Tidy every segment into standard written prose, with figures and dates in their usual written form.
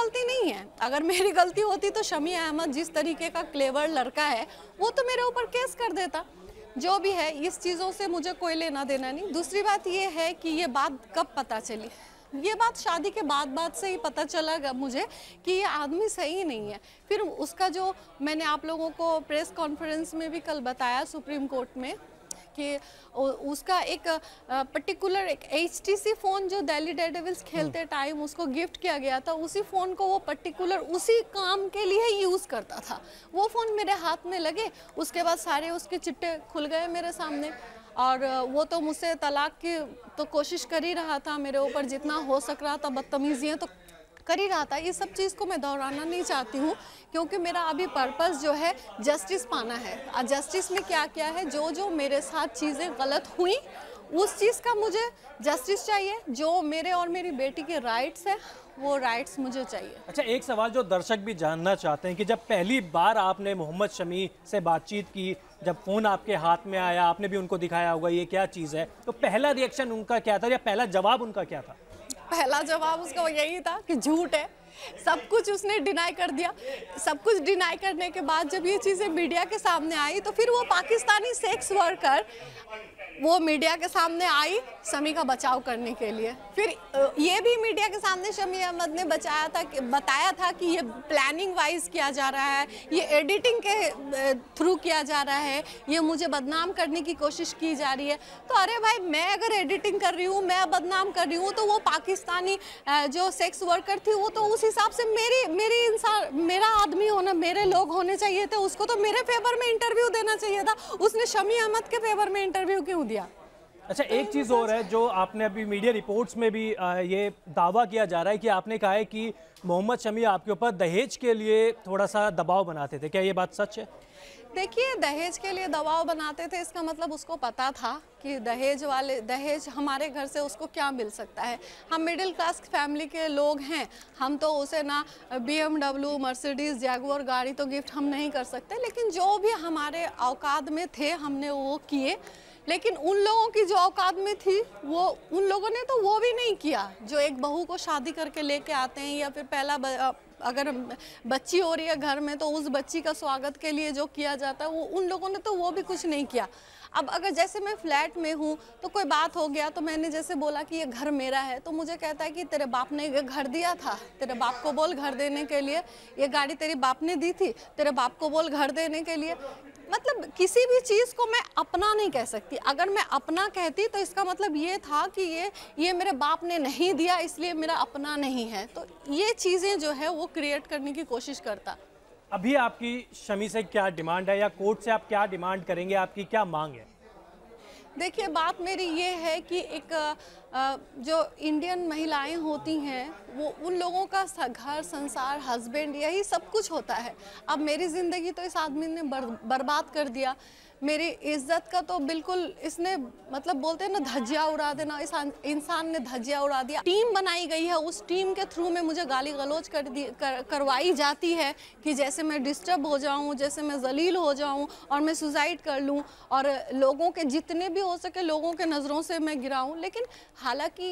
गलती नहीं है। अगर मेरी गलती होती तो शमी अहमद जिस तरीके का क्लेवर लड़का है वो तो मेरे ऊपर केस कर देता। जो भी है, इस चीज़ों से मुझे कोई लेना देना नहीं। दूसरी बात ये है कि ये बात कब पता चली, ये बात शादी के बाद से ही पता चला मुझे कि ये आदमी सही नहीं है। फिर उसका जो मैंने आप लोगों को प्रेस कॉन्फ्रेंस में भी कल बताया सुप्रीम कोर्ट में कि उसका एक पर्टिकुलर एक HTC फ़ोन जो दिल्ली डेयरडेविल्स खेलते टाइम उसको गिफ्ट किया गया था, उसी फ़ोन को वो पर्टिकुलर उसी काम के लिए यूज़ करता था। वो फ़ोन मेरे हाथ में लगे, उसके बाद सारे उसके चिट्टे खुल गए मेरे सामने। और वो तो मुझसे तलाक की तो कोशिश कर ही रहा था, मेरे ऊपर जितना हो सक रहा था बदतमीजियाँ तो कर ही रहा था। ये सब चीज़ को मैं दोहराना नहीं चाहती हूँ क्योंकि मेरा अभी पर्पस जो है जस्टिस पाना है। और जस्टिस में क्या क्या है, जो मेरे साथ चीज़ें गलत हुई उस चीज़ का मुझे जस्टिस चाहिए। जो मेरे और मेरी बेटी के राइट्स है वो राइट्स मुझे चाहिए। अच्छा, एक सवाल जो दर्शक भी जानना चाहते हैं कि जब पहली बार आपने मोहम्मद शमी से बातचीत की, जब फ़ोन आपके हाथ में आया, आपने भी उनको दिखाया होगा ये क्या चीज़ है, तो पहला रिएक्शन उनका क्या था या पहला जवाब उनका क्या था? पहला जवाब उसका यही था कि झूठ है, सब कुछ उसने डिनाई कर दिया। सब कुछ डिनाई करने के बाद जब ये चीज़ें मीडिया के सामने आई तो फिर वो पाकिस्तानी सेक्स वर्कर वो मीडिया के सामने आई शमी का बचाव करने के लिए। फिर ये भी मीडिया के सामने शमी अहमद ने बताया था कि ये प्लानिंग वाइज किया जा रहा है, ये एडिटिंग के थ्रू किया जा रहा है, ये मुझे बदनाम करने की कोशिश की जा रही है। तो अरे भाई, मैं अगर एडिटिंग कर रही हूँ, मैं बदनाम कर रही हूँ, तो वो पाकिस्तानी जो सेक्स वर्कर थी वो तो उस हिसाब से मेरा आदमी होना, मेरे लोग होने चाहिए थे। उसको तो मेरे फेवर में इंटरव्यू देना चाहिए था, उसने शमी अहमद के फेवर में इंटरव्यू क्यों दिया? अच्छा, एक चीज़ और है जो आपने अभी मीडिया रिपोर्ट्स में भी ये दावा किया जा रहा है कि आपने कहा है कि मोहम्मद शमी आपके ऊपर दहेज के लिए थोड़ा सा दबाव बनाते थे, क्या ये बात सच है? देखिए, दहेज के लिए दबाव बनाते थे इसका मतलब उसको पता था कि दहेज हमारे घर से उसको क्या मिल सकता है। हम मिडिल क्लास फैमिली के लोग हैं, हम तो उसे ना BMW, मर्सिडीज़, जैगुआर गाड़ी तो गिफ्ट हम नहीं कर सकते, लेकिन जो भी हमारे औकात में थे हमने वो किए। लेकिन उन लोगों की जो औकात में थी वो उन लोगों ने तो वो भी नहीं किया। जो एक बहू को शादी करके लेके आते हैं या फिर अगर बच्ची हो रही है घर में तो उस बच्ची का स्वागत के लिए जो किया जाता है वो उन लोगों ने तो वो भी कुछ नहीं किया। अब अगर जैसे मैं फ्लैट में हूँ तो कोई बात हो गया तो मैंने जैसे बोला कि ये घर मेरा है, तो मुझे कहता है कि तेरे बाप ने ये घर दिया था, तेरे बाप को बोल घर देने के लिए, ये गाड़ी तेरी बाप ने दी थी, तेरे बाप को बोल घर देने के लिए। मतलब किसी भी चीज़ को मैं अपना नहीं कह सकती। अगर मैं अपना कहती तो इसका मतलब ये था कि ये मेरे बाप ने नहीं दिया इसलिए मेरा अपना नहीं है। तो ये चीज़ें जो है वो क्रिएट करने की कोशिश करता। अभी आपकी शमी से क्या डिमांड है या कोर्ट से आप क्या डिमांड करेंगे, आपकी क्या मांग है? देखिए, बात मेरी ये है कि एक जो इंडियन महिलाएं होती हैं वो उन लोगों का घर संसार हस्बैंड यही सब कुछ होता है। अब मेरी ज़िंदगी तो इस आदमी ने बर्बाद कर दिया। मेरी इज्जत का तो बिल्कुल इसने मतलब बोलते हैं ना धज्जियाँ उड़ा देना, इस इंसान ने धज्जियाँ उड़ा दिया। टीम बनाई गई है, उस टीम के थ्रू में मुझे गाली गलौज करवाई जाती है कि जैसे मैं डिस्टर्ब हो जाऊं, जैसे मैं जलील हो जाऊं और मैं सुसाइड कर लूं और लोगों के जितने भी हो सके लोगों के नज़रों से मैं गिराऊं। लेकिन हालांकि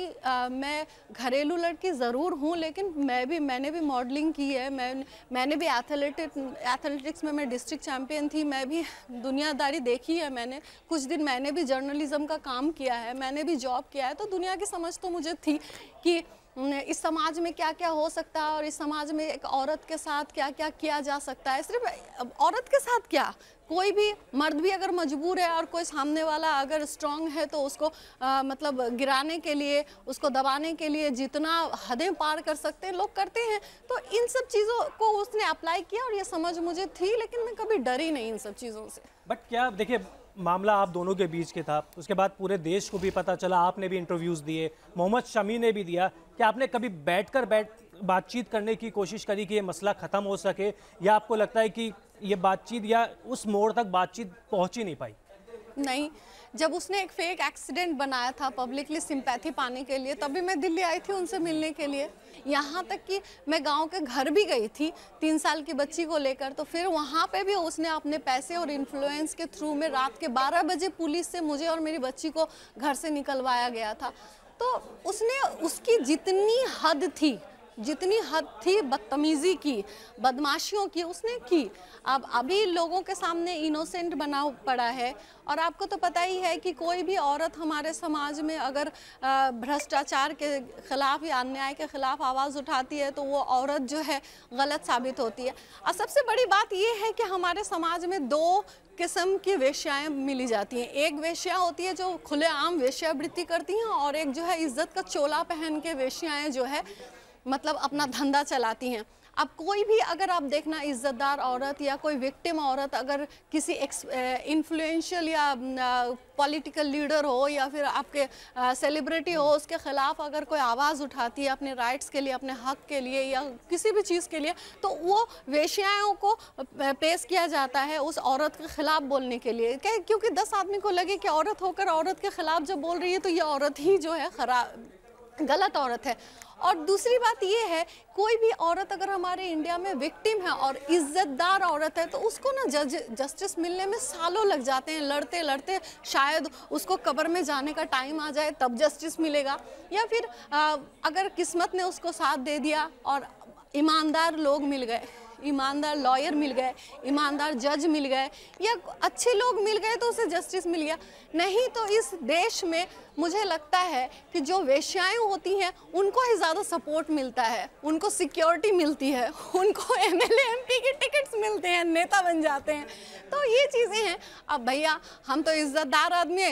मैं घरेलू लड़की ज़रूर हूँ, लेकिन मैंने भी मॉडलिंग की है, मैंने भी एथलेटिक्स में मैं डिस्ट्रिक्ट चैम्पियन थी, मैं भी दुनियादारी देखी है। मैंने कुछ दिन मैंने भी जर्नलिज्म का काम किया है, मैंने भी जॉब किया है, तो दुनिया की समझ तो मुझे थी कि इस समाज में क्या क्या हो सकता है और इस समाज में एक औरत के साथ क्या क्या किया जा सकता है। सिर्फ औरत के साथ क्या, कोई भी मर्द भी अगर मजबूर है और कोई सामने वाला अगर स्ट्रांग है तो उसको मतलब गिराने के लिए, उसको दबाने के लिए जितना हदें पार कर सकते हैं लोग करते हैं। तो इन सब चीज़ों को उसने अप्लाई किया और ये समझ मुझे थी, लेकिन मैं कभी डरी नहीं इन सब चीज़ों से। बट क्या देखिए, मामला आप दोनों के बीच के था, उसके बाद पूरे देश को भी पता चला, आपने भी इंटरव्यूज़ दिए, मोहम्मद शमी ने भी दिया, कि आपने कभी बातचीत करने की कोशिश करी कि ये मसला ख़त्म हो सके, या आपको लगता है कि ये बातचीत या उस मोड़ तक बातचीत पहुंच ही नहीं पाई? नहीं, जब उसने एक फेक एक्सीडेंट बनाया था पब्लिकली सिंपैथी पाने के लिए, तभी मैं दिल्ली आई थी उनसे मिलने के लिए। यहाँ तक कि मैं गांव के घर भी गई थी 3 साल की बच्ची को लेकर, तो फिर वहाँ पे भी उसने अपने पैसे और इन्फ्लुएंस के थ्रू में रात के 12 बजे पुलिस से मुझे और मेरी बच्ची को घर से निकलवाया गया था। तो उसने उसकी जितनी हद थी जितनी हद थी बदतमीजी की, बदमाशियों की, उसने की। अब अभी लोगों के सामने इनोसेंट बना पड़ा है। और आपको तो पता ही है कि कोई भी औरत हमारे समाज में अगर भ्रष्टाचार के खिलाफ या अन्याय के खिलाफ आवाज़ उठाती है तो वो औरत जो है गलत साबित होती है। और सबसे बड़ी बात ये है कि हमारे समाज में दो किस्म की वेश्याएं मिली जाती हैं। एक वेश्या होती है जो खुलेआम वेश्यावृत्ति करती हैं, और एक जो है इज्जत का चोला पहन के वेश्याएं जो है मतलब अपना धंधा चलाती हैं। अब कोई भी अगर आप देखना इज्जतदार औरत या कोई विक्टिम औरत अगर किसी इन्फ्लुएंशियल या पॉलिटिकल लीडर हो या फिर आपके सेलिब्रिटी हो, उसके ख़िलाफ़ अगर कोई आवाज़ उठाती है अपने राइट्स के लिए, अपने हक के लिए या किसी भी चीज़ के लिए, तो वो वेश्याओं को पेश किया जाता है उस औरत के ख़िलाफ़ बोलने के लिए। क्योंकि 10 आदमी को लगे कि औरत होकर औरत के ख़िलाफ़ जब बोल रही है तो ये औरत ही जो है गलत औरत है। और दूसरी बात ये है, कोई भी औरत अगर हमारे इंडिया में विक्टिम है और इज्जतदार औरत है तो उसको ना जस्टिस मिलने में सालों लग जाते हैं। लड़ते लड़ते शायद उसको कब्र में जाने का टाइम आ जाए तब जस्टिस मिलेगा, या फिर अगर किस्मत ने उसको साथ दे दिया और ईमानदार लोग मिल गए, ईमानदार लॉयर मिल गए, ईमानदार जज मिल गए या अच्छे लोग मिल गए तो उसे जस्टिस मिल गया। नहीं तो इस देश में मुझे लगता है कि जो वेश्याएं होती हैं उनको ही ज़्यादा सपोर्ट मिलता है, उनको सिक्योरिटी मिलती है, उनको एमएलए एमपी के टिकट्स मिलते हैं, नेता बन जाते हैं। तो ये चीज़ें हैं। अब भैया हम तो इज्जतदार आदमी हैं,